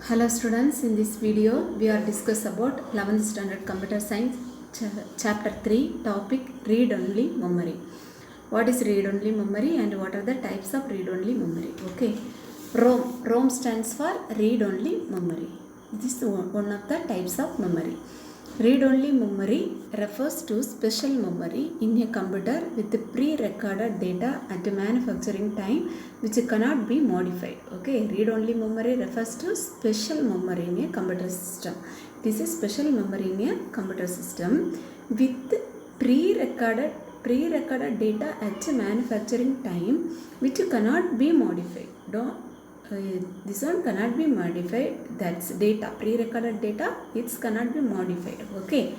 Hello students, in this video we are discuss about 11th standard computer science chapter 3 topic read only memory. What is read only memory and what are the types of read only memory? Okay, ROM stands for read only memory. This is one of the types of memory. Read only memory refers to special memory in a computer with pre-recorded data at manufacturing time which cannot be modified. Okay, read only memory refers to special memory in a computer system. This is special memory in a computer system with pre-recorded data at manufacturing time which cannot be modified. This one cannot be modified. That's data, pre-recorded data, it cannot be modified. Okay,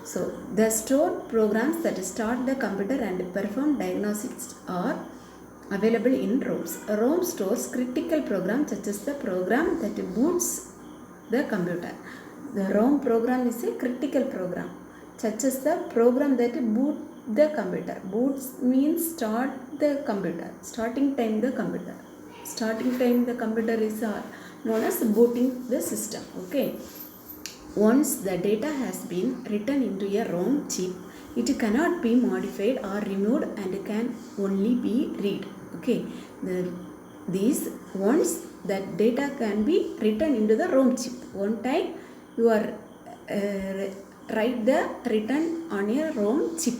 so the stored programs that start the computer and perform diagnostics are available in ROMs. ROM stores critical programs such as the program that boots the computer. The ROM program is a critical program such as the program that boot the computer. Boots means start the computer, starting time the computer. Starting time the computer is known as booting the system. Okay, once the data has been written into a ROM chip, it cannot be modified or removed and can only be read. Okay, these once that data can be written into the ROM chip. One time you are write the written on a ROM chip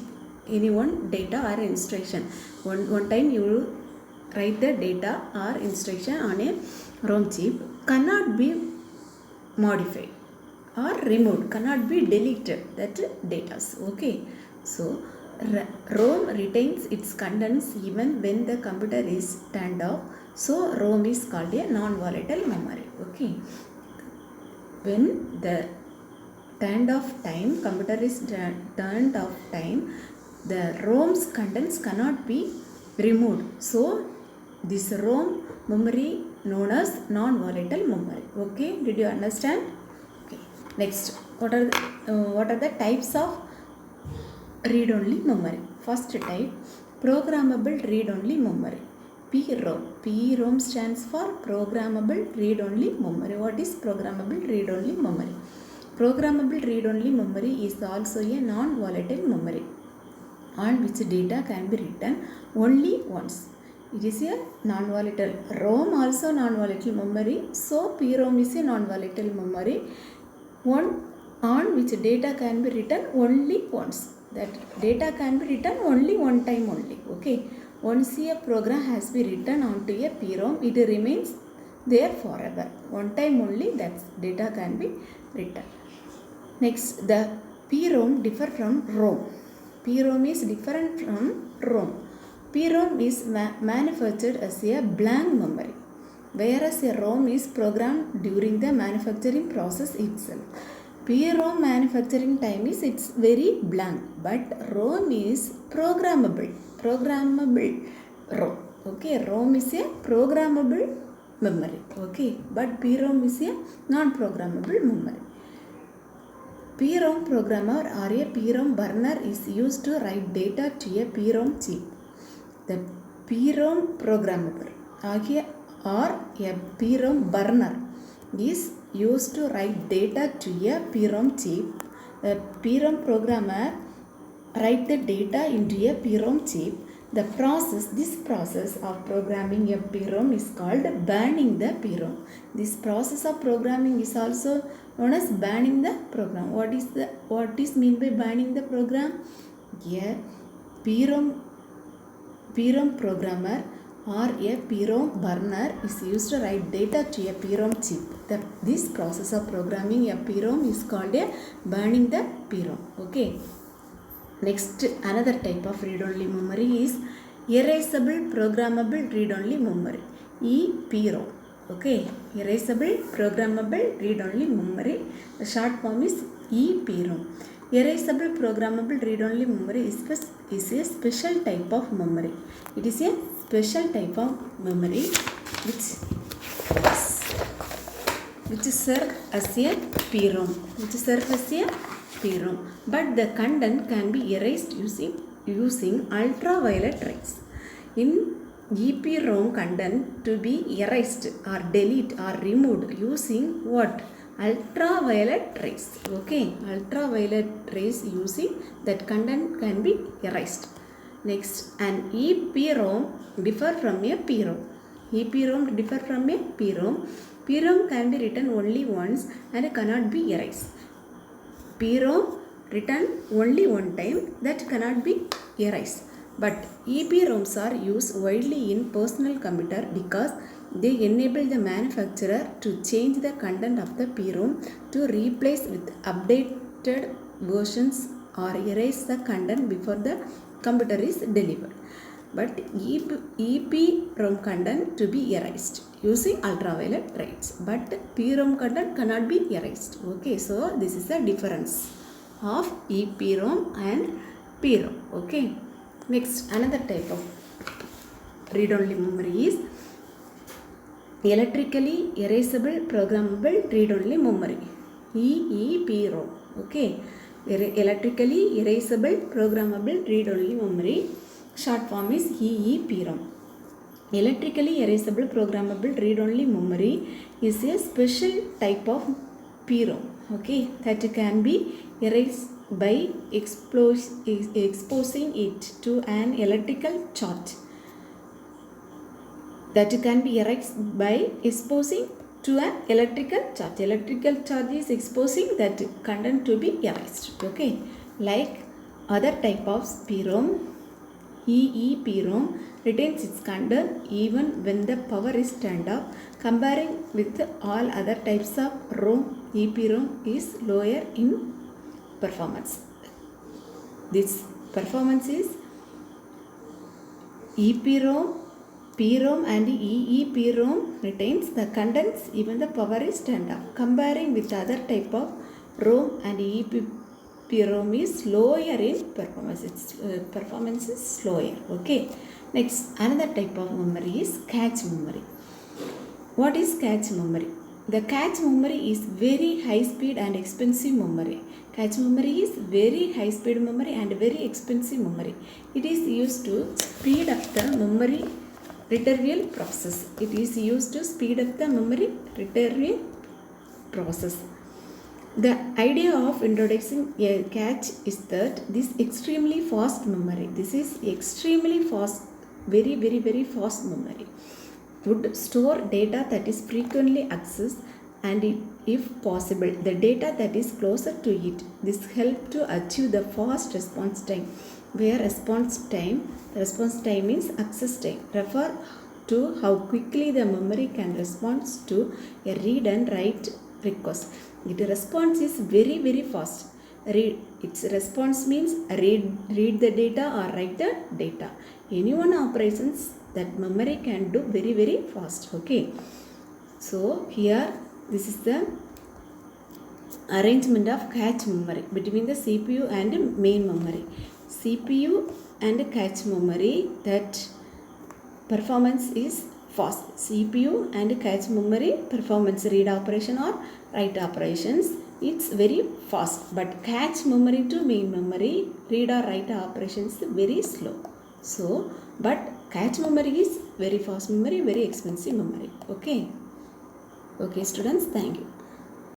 any one data or instruction. One time you write the data or instruction on a ROM chip cannot be modified or removed, cannot be deleted that data. Okay, so ROM retains its contents even when the computer is turned off, so ROM is called a non-volatile memory. Okay, when the turned off time, computer is turned off time, the ROM's contents cannot be removed, so this ROM memory known as non-volatile memory. Okay, did you understand? Okay, next, what are the types of read-only memory? First type, programmable read-only memory, PROM. PROM stands for programmable read-only memory. What is programmable read-only memory? Programmable read-only memory is also a non-volatile memory on which data can be written only once. It is a non-volatile. ROM also non-volatile memory, so PROM is a non-volatile memory one on which data can be written only once. That data can be written only one time only. Okay, once a program has been written onto a PROM, it remains there forever. One time only that data can be written. Next, the PROM differ from ROM. PROM is different from ROM. PROM is manufactured as a blank memory, whereas a ROM is programmed during the manufacturing process itself. PROM manufacturing time is it's very blank, but ROM is programmable ROM. Okay, ROM is a programmable memory. Okay, but PROM is a non-programmable memory. PROM programmer or a PROM burner is used to write data to a PROM chip. The PROM programmer or a PROM burner is used to write data to a PROM chip. The PROM programmer write the data into a PROM chip. This process of programming a PROM is called burning the PROM. This process of programming is also known as burning the program. What is mean by burning the program? A PROM programmer or a PROM burner is used to write data to a PROM chip. This process of programming a PROM is called a burning the PROM. Okay. Next, another type of read-only memory is erasable programmable read-only memory, EPROM. Okay, erasable programmable read-only memory. The short form is EPROM. Erasable programmable read-only memory is a special type of memory. It is a special type of memory which serves as a PROM. But the content can be erased using ultraviolet rays. In EPROM content to be erased or delete or removed using what? Ultraviolet rays. Okay, ultraviolet rays using that content can be erased. Next, an EPROM differ from a PROM. EPROM differ from a PROM. PROM can be written only once and cannot be erased. PROM written only one time, that cannot be erased. But EPROMs are used widely in personal computer because they enable the manufacturer to change the content of the PROM to replace with updated versions or erase the content before the computer is delivered. But EPROM content to be erased using ultraviolet rays, but PROM content cannot be erased. Okay, so this is the difference of EPROM and PROM. Okay, next, another type of read-only memory is electrically erasable programmable read-only memory, EEPROM. Okay, electrically erasable programmable read-only memory, short form is EEPROM. Electrically erasable programmable read-only memory is a special type of PROM. Okay, that can be erased by exposing it to an electrical charge. That can be erased by exposing to an electrical charge. Electrical charge is exposing that content to be erased. Okay, like other type of PROM, EEPROM retains its content even when the power is turned off. Comparing with all other types of ROM, EEPROM is lower in performance. This performance is EEPROM, PROM and EEPROM retains the contents even the power is turned off. Comparing with other type of ROM and EEPROM is lower in performance. Its performance is slower. Okay. Next, another type of memory is cache memory. What is cache memory? The cache memory is very high speed and expensive memory. Cache memory is very high speed memory and very expensive memory. It is used to speed up the memory retrieval process. It is used to speed up the memory retrieval process. The idea of introducing a cache is that this extremely fast memory, this is extremely fast, very fast memory, would store data that is frequently accessed and if possible the data that is closer to it. This helps to achieve the fast response time, where response time means access time. Refer to how quickly the memory can respond to a read and write request. Its response is very fast. Its response means read the data or write the data. Any one operations that memory can do very fast. Okay, so here this is the arrangement of cache memory between the CPU and main memory. CPU and cache memory, that performance is fast. CPU and cache memory performance, read operation or write operations, it's very fast. But cache memory to main memory, read or write operations very slow. So, but cache memory is very fast memory, very expensive memory. Okay. Okay students, thank you.